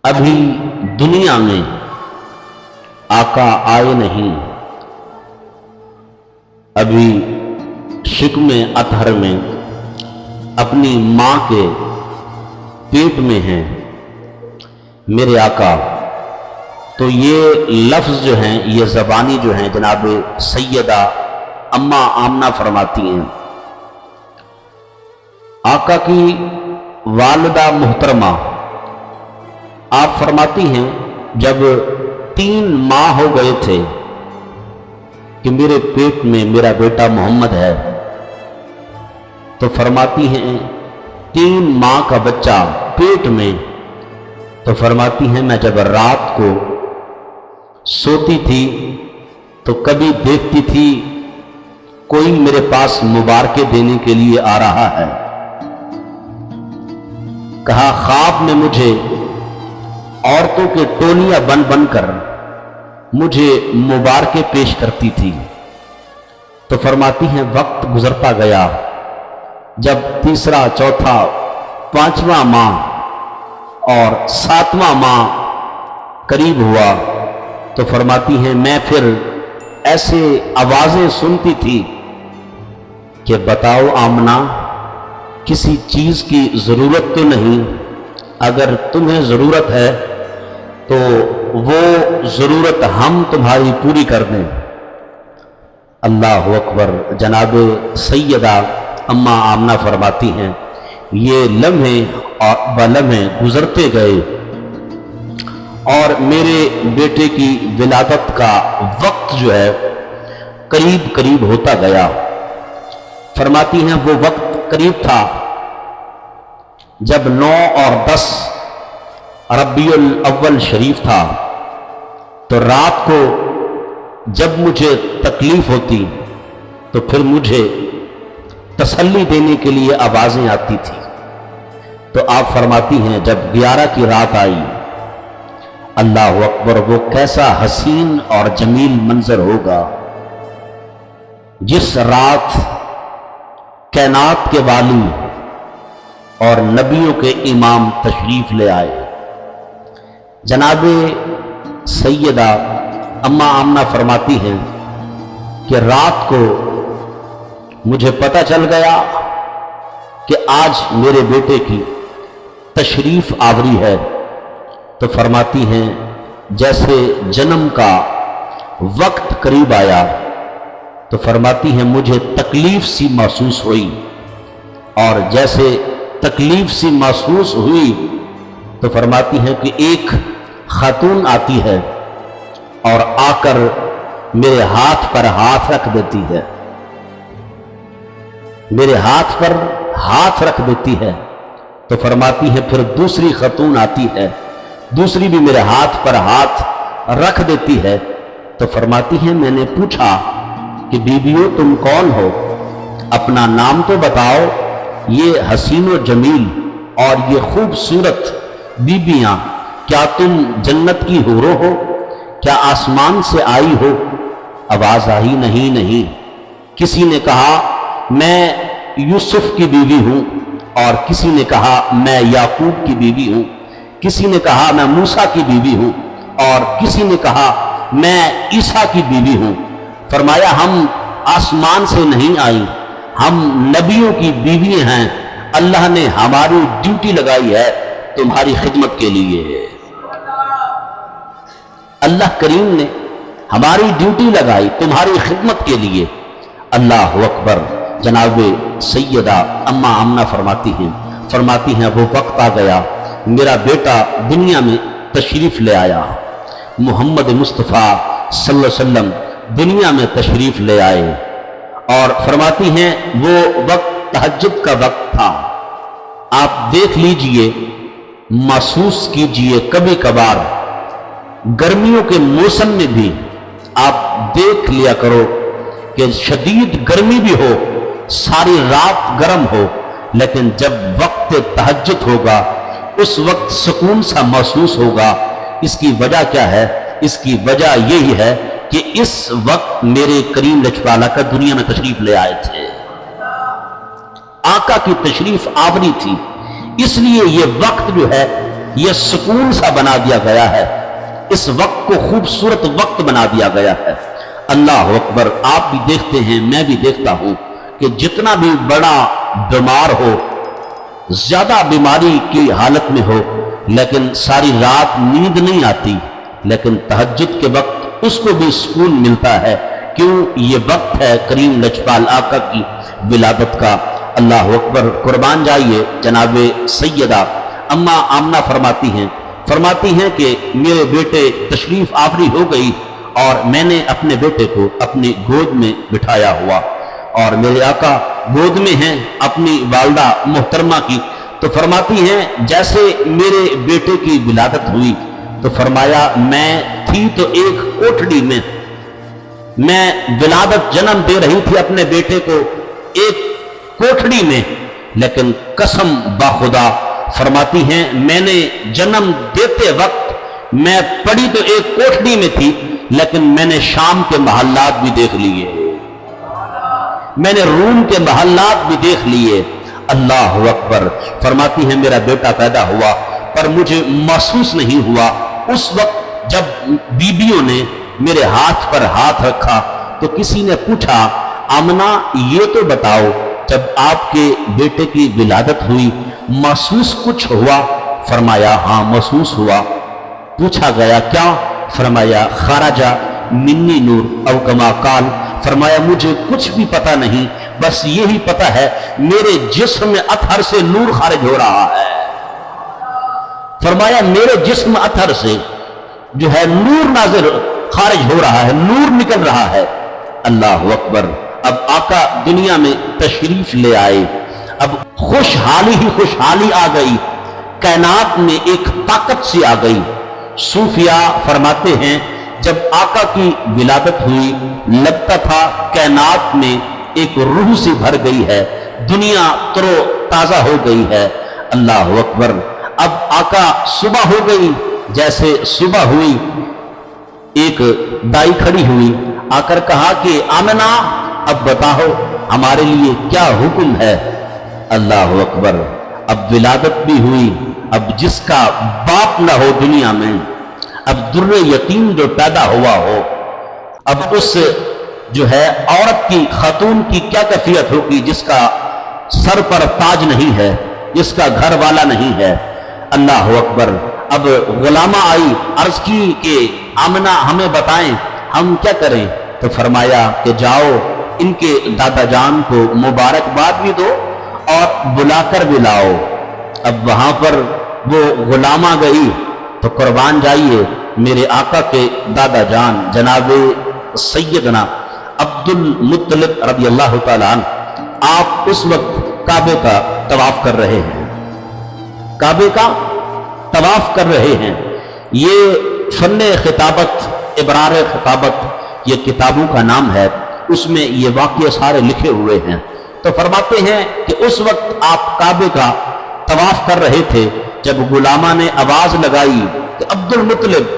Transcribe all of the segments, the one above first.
ابھی دنیا میں آقا آئے نہیں، ابھی شکم اطہر میں اپنی ماں کے پیٹ میں ہیں میرے آقا۔ تو یہ لفظ جو ہیں، یہ زبانی جو ہیں، جناب سیدہ اماں آمنہ فرماتی ہیں، آقا کی والدہ محترمہ آپ فرماتی ہیں جب 3 ماہ ہو گئے تھے کہ میرے پیٹ میں میرا بیٹا محمد ہے، تو فرماتی ہیں 3 ماہ کا بچہ پیٹ میں، تو فرماتی ہیں میں جب رات کو سوتی تھی تو کبھی دیکھتی تھی کوئی میرے پاس مبارکے دینے کے لیے آ رہا ہے، کہا خواب میں مجھے عورتوں کے ٹولیاں بن بن کر مجھے مبارکے پیش کرتی تھی۔ تو فرماتی ہیں وقت گزرتا گیا، جب 3، 4، 5واں ماہ اور 7واں ماہ قریب ہوا تو فرماتی ہیں میں پھر ایسے آوازیں سنتی تھی کہ بتاؤ آمنہ کسی چیز کی ضرورت تو نہیں؟ اگر تمہیں ضرورت ہے تو وہ ضرورت ہم تمہاری پوری کر دیں۔ اللہ اکبر۔ جناب سیدہ اماں آمنہ فرماتی ہیں یہ لمحے اور بلمحے گزرتے گئے اور میرے بیٹے کی ولادت کا وقت جو ہے قریب قریب ہوتا گیا۔ فرماتی ہیں وہ وقت قریب تھا جب 9 اور 10 ربیع الاول شریف تھا، تو رات کو جب مجھے تکلیف ہوتی تو پھر مجھے تسلی دینے کے لیے آوازیں آتی تھی۔ تو آپ فرماتی ہیں جب 11 کی رات آئی، اللہ اکبر، وہ کیسا حسین اور جمیل منظر ہوگا جس رات کائنات کے والی اور نبیوں کے امام تشریف لے آئے۔ جناب سیدہ اماں آمنہ فرماتی ہیں کہ رات کو مجھے پتہ چل گیا کہ آج میرے بیٹے کی تشریف آوری ہے، تو فرماتی ہیں جیسے جنم کا وقت قریب آیا تو فرماتی ہیں مجھے تکلیف سی محسوس ہوئی، اور جیسے تکلیف سی محسوس ہوئی تو فرماتی ہیں کہ ایک خاتون آتی ہے اور آ کر میرے ہاتھ پر ہاتھ رکھ دیتی ہے، میرے ہاتھ پر ہاتھ رکھ دیتی ہے۔ تو فرماتی ہے پھر دوسری خاتون آتی ہے، دوسری بھی میرے ہاتھ پر ہاتھ رکھ دیتی ہے۔ تو فرماتی ہے میں نے پوچھا کہ بیویوں تم کون ہو؟ اپنا نام تو بتاؤ۔ یہ حسین و جمیل اور یہ خوبصورت بیویاں، کیا تم جنت کی حوروں ہو؟ کیا آسمان سے آئی ہو؟ آواز آئی نہیں۔ کسی نے کہا میں یوسف کی بیوی ہوں، اور کسی نے کہا میں یعقوب کی بیوی ہوں، کسی نے کہا میں موسیٰ کی بیوی ہوں، اور کسی نے کہا میں عیسیٰ کی بیوی ہوں۔ فرمایا ہم آسمان سے نہیں آئی، ہم نبیوں کی بیوی ہیں، اللہ نے ہماری ڈیوٹی لگائی ہے تمہاری خدمت کے لیے۔ اللہ کریم نے ہماری ڈیوٹی لگائی تمہاری خدمت کے لیے۔ اللہ اکبر۔ جناب سیدہ اماں آمنہ فرماتی ہیں وہ وقت آ گیا، میرا بیٹا دنیا میں تشریف لے آیا، محمد مصطفیٰ صلی اللہ علیہ وسلم دنیا میں تشریف لے آئے، اور فرماتی ہیں وہ وقت تہجد کا وقت تھا۔ آپ دیکھ لیجئے، محسوس کیجئے، کبھی کبھار گرمیوں کے موسم میں بھی آپ دیکھ لیا کرو کہ شدید گرمی بھی ہو، ساری رات گرم ہو، لیکن جب وقت تہجد ہوگا اس وقت سکون سا محسوس ہوگا۔ اس کی وجہ کیا ہے؟ اس کی وجہ یہی ہے کہ اس وقت میرے کریم لجپالہ کا دنیا میں تشریف لے آئے تھے، آقا کی تشریف آوری تھی، اس لیے یہ وقت جو ہے یہ سکون سا بنا دیا گیا ہے، اس وقت کو خوبصورت وقت بنا دیا گیا ہے۔ اللہ اکبر۔ آپ بھی دیکھتے ہیں، میں بھی دیکھتا ہوں کہ جتنا بھی بڑا بیمار ہو، زیادہ بیماری کی حالت میں ہو، لیکن ساری رات نیند نہیں آتی، لیکن تہجد کے وقت اس کو بھی سکون ملتا ہے۔ کیوں؟ یہ وقت ہے کریم لجپال آقا کی ولادت کا۔ اللہ اکبر۔ قربان جائیے، جناب سیدہ اما آمنہ فرماتی ہیں کہ میرے بیٹے تشریف آوری ہو گئی اور میں نے اپنے بیٹے کو اپنی گود میں بٹھایا ہوا، اور میرے آقا گود میں ہیں اپنی والدہ محترمہ کی، تو فرماتی ہیں جیسے میرے بیٹے کی ولادت ہوئی تو فرمایا میں تھی تو ایک کوٹھڑی میں، میں ولادت جنم دے رہی تھی اپنے بیٹے کو ایک کوٹھڑی میں، لیکن قسم باخدا فرماتی ہیں میں نے جنم دیتے وقت میں پڑی تو ایک کوٹھڑی میں تھی، لیکن میں نے شام کے محلات بھی دیکھ لیے، میں نے روم کے محلات بھی دیکھ لیے۔ اللہ اکبر۔ فرماتی ہیں میرا بیٹا پیدا ہوا پر مجھے محسوس نہیں ہوا۔ اس وقت جب بیبیوں نے میرے ہاتھ پر ہاتھ رکھا تو کسی نے پوچھا آمنہ یہ تو بتاؤ جب آپ کے بیٹے کی ولادت ہوئی محسوس کچھ ہوا؟ فرمایا ہاں محسوس ہوا۔ پوچھا گیا کیا؟ فرمایا خارجہ منی نور او کما قال، فرمایا مجھے کچھ بھی پتہ نہیں، بس یہی پتہ ہے میرے جسم میں اطہر سے نور خارج ہو رہا ہے۔ فرمایا میرے جسم اطہر سے جو ہے نور نازل خارج ہو رہا ہے، نور نکل رہا ہے۔ اللہ اکبر۔ اب آقا دنیا میں تشریف لے آئے، اب خوشحالی ہی خوشحالی آ گئی، کائنات میں ایک طاقت سی آ گئی۔ صوفیاء فرماتے ہیں جب آقا کی ولادت ہوئی لگتا تھا کائنات میں ایک روح سی بھر گئی ہے، دنیا ترو تازہ ہو گئی ہے۔ اللہ اکبر۔ اب آقا صبح ہو گئی، جیسے صبح ہوئی ایک دائی کھڑی ہوئی، آ کر کہا کہ آمنہ اب بتاؤ ہمارے لیے کیا حکم ہے۔ اللہ اکبر۔ اب ولادت بھی ہوئی، اب جس کا باپ نہ ہو دنیا میں، اب در یتیم جو پیدا ہوا ہو، اب اس جو ہے عورت کی خاتون کی کیا کیفیت ہوگی جس کا سر پر تاج نہیں ہے، جس کا گھر والا نہیں ہے۔ اللہ اکبر۔ اب غلامہ آئی، عرض کی کہ آمنہ ہمیں بتائیں ہم کیا کریں؟ تو فرمایا کہ جاؤ ان کے دادا جان کو مبارکباد بھی دو اور بلا کر بھی لاؤ۔ اب وہاں پر وہ غلامہ گئی تو قربان جائیے میرے آقا کے دادا جان جناب سیدنا عبد المطلب رضی اللہ تعالیٰ عنہ، آپ اس وقت کعبے کا طواف کر رہے ہیں، کعبے کا طواف کر رہے ہیں۔ یہ فن خطابت، ابرار خطابت یہ کتابوں کا نام ہے، اس میں یہ واقعے سارے لکھے ہوئے ہیں۔ تو فرماتے ہیں کہ اس وقت آپ کعبے کا طواف کر رہے تھے، جب غلامہ نے آواز لگائی کہ عبد المطلب،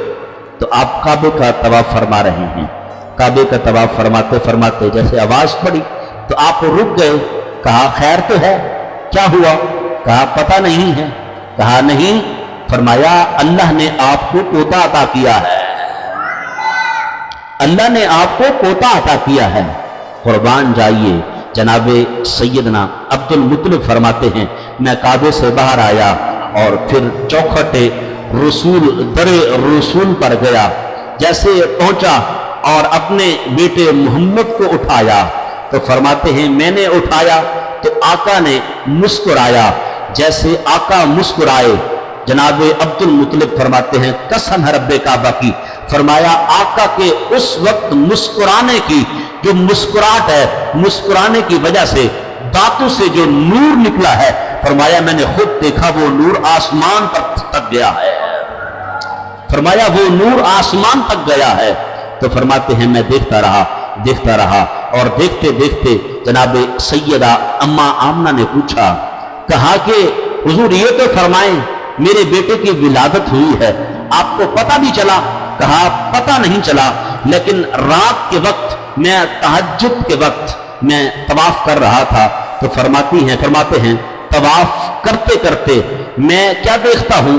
تو آپ کعبے کا طواف فرما رہے ہیں۔ کعبے کا طواف فرماتے فرماتے جیسے آواز پڑی تو آپ رک گئے، کہا خیر تو ہے؟ کیا ہوا؟ کہا پتہ نہیں ہے۔ کہا نہیں؟ فرمایا اللہ نے آپ کو پوتا عطا کیا ہے، اللہ نے آپ کو پوتا عطا کیا ہے۔ قربان جائیے جناب سیدنا عبد المطلب فرماتے ہیں میں کعبے سے باہر آیا اور پھر چوکھٹ رسول در رسول پر گیا، جیسے پہنچا اور اپنے بیٹے محمد کو اٹھایا تو فرماتے ہیں میں نے اٹھایا تو آقا نے مسکرایا، جیسے آقا مسکرائے جناب عبد المطلب فرماتے ہیں قسم ہے رب کعبہ کی، فرمایا آقا کے اس وقت مسکرانے کی جو مسکراہٹ ہے، مسکرانے کی وجہ سے دانتوں سے جو نور نکلا ہے، فرمایا میں نے خود دیکھا وہ نور آسمان تک گیا ہے، فرمایا وہ نور آسمان تک گیا ہے۔ تو فرماتے ہیں میں دیکھتا رہا اور دیکھتے دیکھتے جناب سیدہ اما آمنہ نے پوچھا، کہا کہ حضور یہ تو فرمائیں میرے بیٹے کی ولادت ہوئی ہے، آپ کو پتہ بھی چلا؟ کہا پتہ نہیں چلا، لیکن رات کے وقت میں تہجد کے وقت میں طواف کر رہا تھا تو فرماتے ہیں طواف کرتے کرتے میں کیا دیکھتا ہوں؟